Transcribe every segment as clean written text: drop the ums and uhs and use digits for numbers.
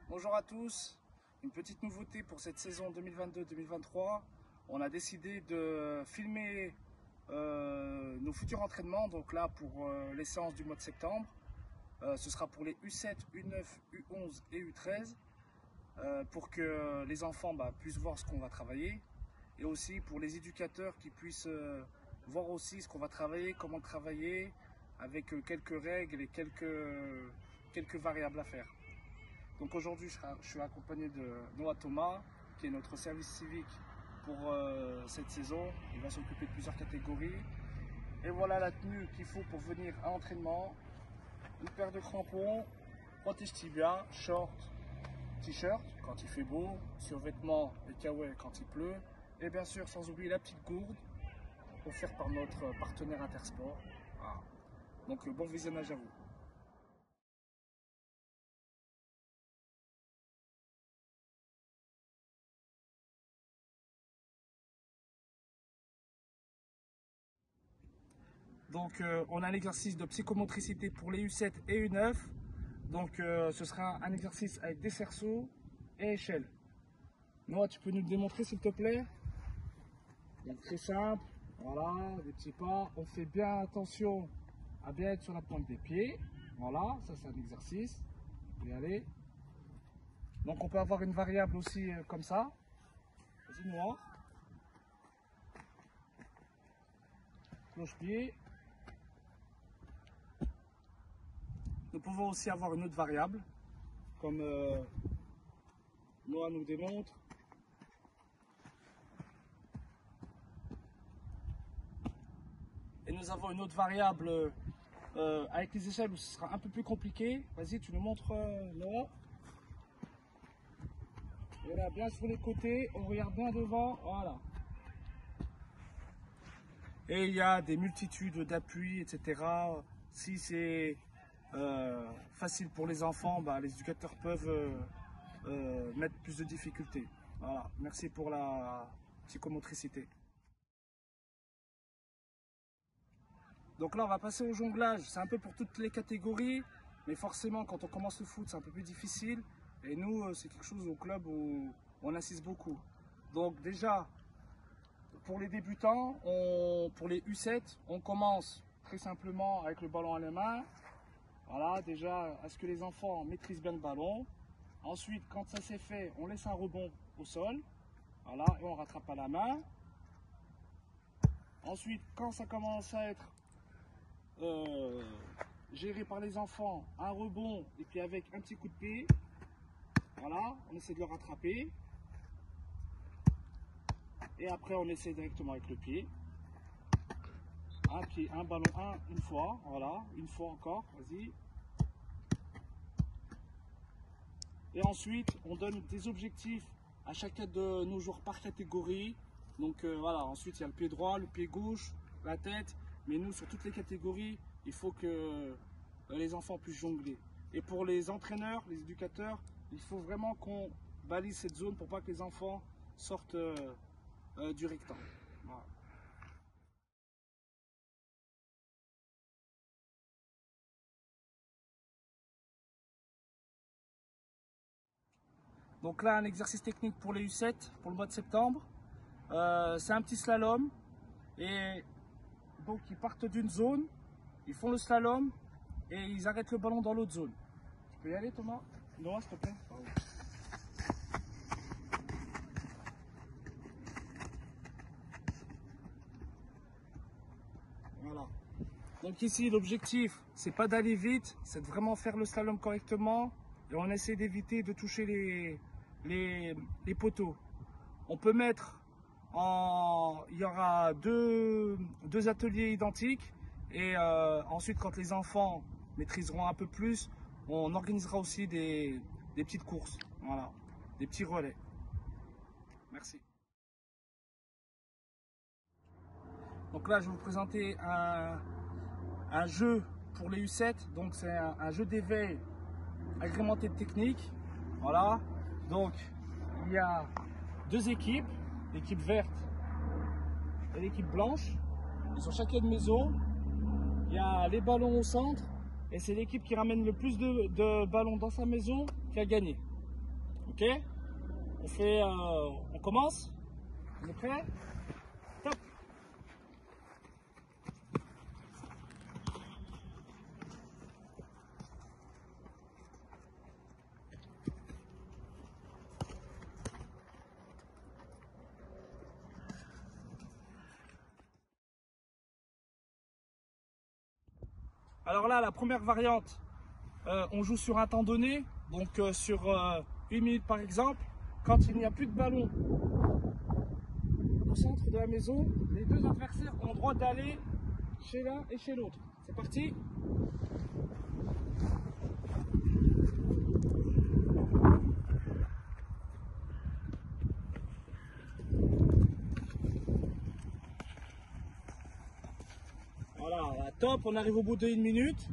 Bonjour à tous, une petite nouveauté pour cette saison 2022-2023. On a décidé de filmer nos futurs entraînements, donc là pour les séances du mois de septembre. Ce sera pour les U7, U9, U11 et U13 pour que les enfants puissent voir ce qu'on va travailler et aussi pour les éducateurs qui puissent voir aussi ce qu'on va travailler, comment travailler avec quelques règles et quelques variables à faire. Donc aujourd'hui, je suis accompagné de Noah Thomas, qui est notre service civique pour cette saison. Il va s'occuper de plusieurs catégories. Et voilà la tenue qu'il faut pour venir à l'entraînement. Une paire de crampons, protège tibia, short, t-shirt quand il fait beau, survêtement et kawaii quand il pleut. Et bien sûr, sans oublier la petite gourde, offerte par notre partenaire Intersport. Voilà. Donc bon visionnage à vous. Donc on a un exercice de psychomotricité pour les U7 et U9. Donc ce sera un exercice avec des cerceaux et échelle. Noah, tu peux nous le démontrer s'il te plaît? Donc très simple, voilà, des petits pas. On fait bien attention à bien être sur la pointe des pieds. Voilà, ça c'est un exercice. Vous pouvez y aller. Donc on peut avoir une variable aussi comme ça. Vas-y Noah. Cloche-pied. Nous pouvons aussi avoir une autre variable, comme Noah nous démontre. Et nous avons une autre variable avec les échelles où ce sera un peu plus compliqué. Vas-y, tu nous montres Noah. Et là, bien sur les côtés, on regarde bien devant, voilà. Et il y a des multitudes d'appuis, etc. Si c'est facile pour les enfants, les éducateurs peuvent mettre plus de difficultés. Voilà, merci pour la psychomotricité. Donc là, on va passer au jonglage. C'est un peu pour toutes les catégories, mais forcément, quand on commence le foot, c'est un peu plus difficile. Et nous, c'est quelque chose au club où on insiste beaucoup. Donc déjà, pour les débutants, pour les U7, on commence très simplement avec le ballon à la main. Voilà, déjà, à ce que les enfants maîtrisent bien le ballon. Ensuite, quand ça c'est fait, on laisse un rebond au sol. Voilà, et on rattrape à la main. Ensuite, quand ça commence à être géré par les enfants, un rebond et puis avec un petit coup de pied. Voilà, on essaie de le rattraper. Et après, on essaie directement avec le pied. Un pied, un ballon, une fois. Voilà, une fois encore, vas-y. Et ensuite, on donne des objectifs à chacun de nos joueurs par catégorie. Donc voilà, ensuite il y a le pied droit, le pied gauche, la tête. Mais nous, sur toutes les catégories, il faut que les enfants puissent jongler. Et pour les entraîneurs, les éducateurs, il faut vraiment qu'on balise cette zone pour pas que les enfants sortent du rectangle. Voilà. Donc là, un exercice technique pour les U7 pour le mois de septembre. C'est un petit slalom. Et donc ils partent d'une zone, ils font le slalom et ils arrêtent le ballon dans l'autre zone. Tu peux y aller Thomas? Noah, s'il te plaît. Voilà. Donc ici l'objectif c'est pas d'aller vite, c'est de vraiment faire le slalom correctement et on essaie d'éviter de toucher les poteaux. On peut mettre il y aura deux ateliers identiques et ensuite quand les enfants maîtriseront un peu plus, on organisera aussi des petites courses, voilà, des petits relais. Merci. Donc là je vais vous présenter un jeu pour les U7, donc c'est un jeu d'éveil agrémenté de techniques. Voilà, donc il y a deux équipes, l'équipe verte et l'équipe blanche. Ils sont chacun de maison. Il y a les ballons au centre et c'est l'équipe qui ramène le plus de ballons dans sa maison qui a gagné. Ok, on commence. On est prêt? Top. Alors là, la première variante, on joue sur un temps donné, donc sur 1 minute par exemple. Quand il n'y a plus de ballon au centre de la maison, les deux adversaires ont le droit d'aller chez l'un et chez l'autre. C'est parti. Voilà, top, on arrive au bout de 1 minute.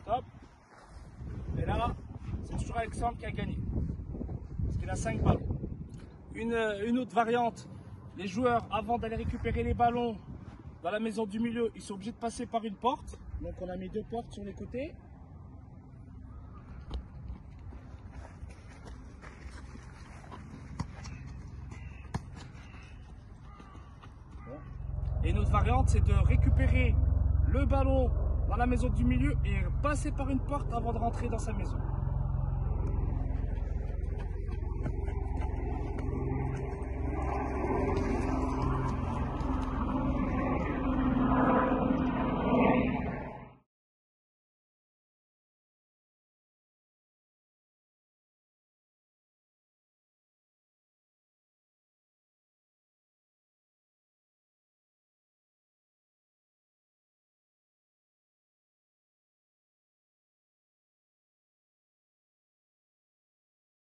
Top. Et là, c'est toujours Alexandre qui a gagné. Parce qu'il a 5 ballons. Une autre variante, les joueurs, avant d'aller récupérer les ballons dans la maison du milieu, ils sont obligés de passer par une porte. Donc on a mis 2 portes sur les côtés. Et une autre variante, c'est de récupérer le ballon dans la maison du milieu et passer par une porte avant de rentrer dans sa maison.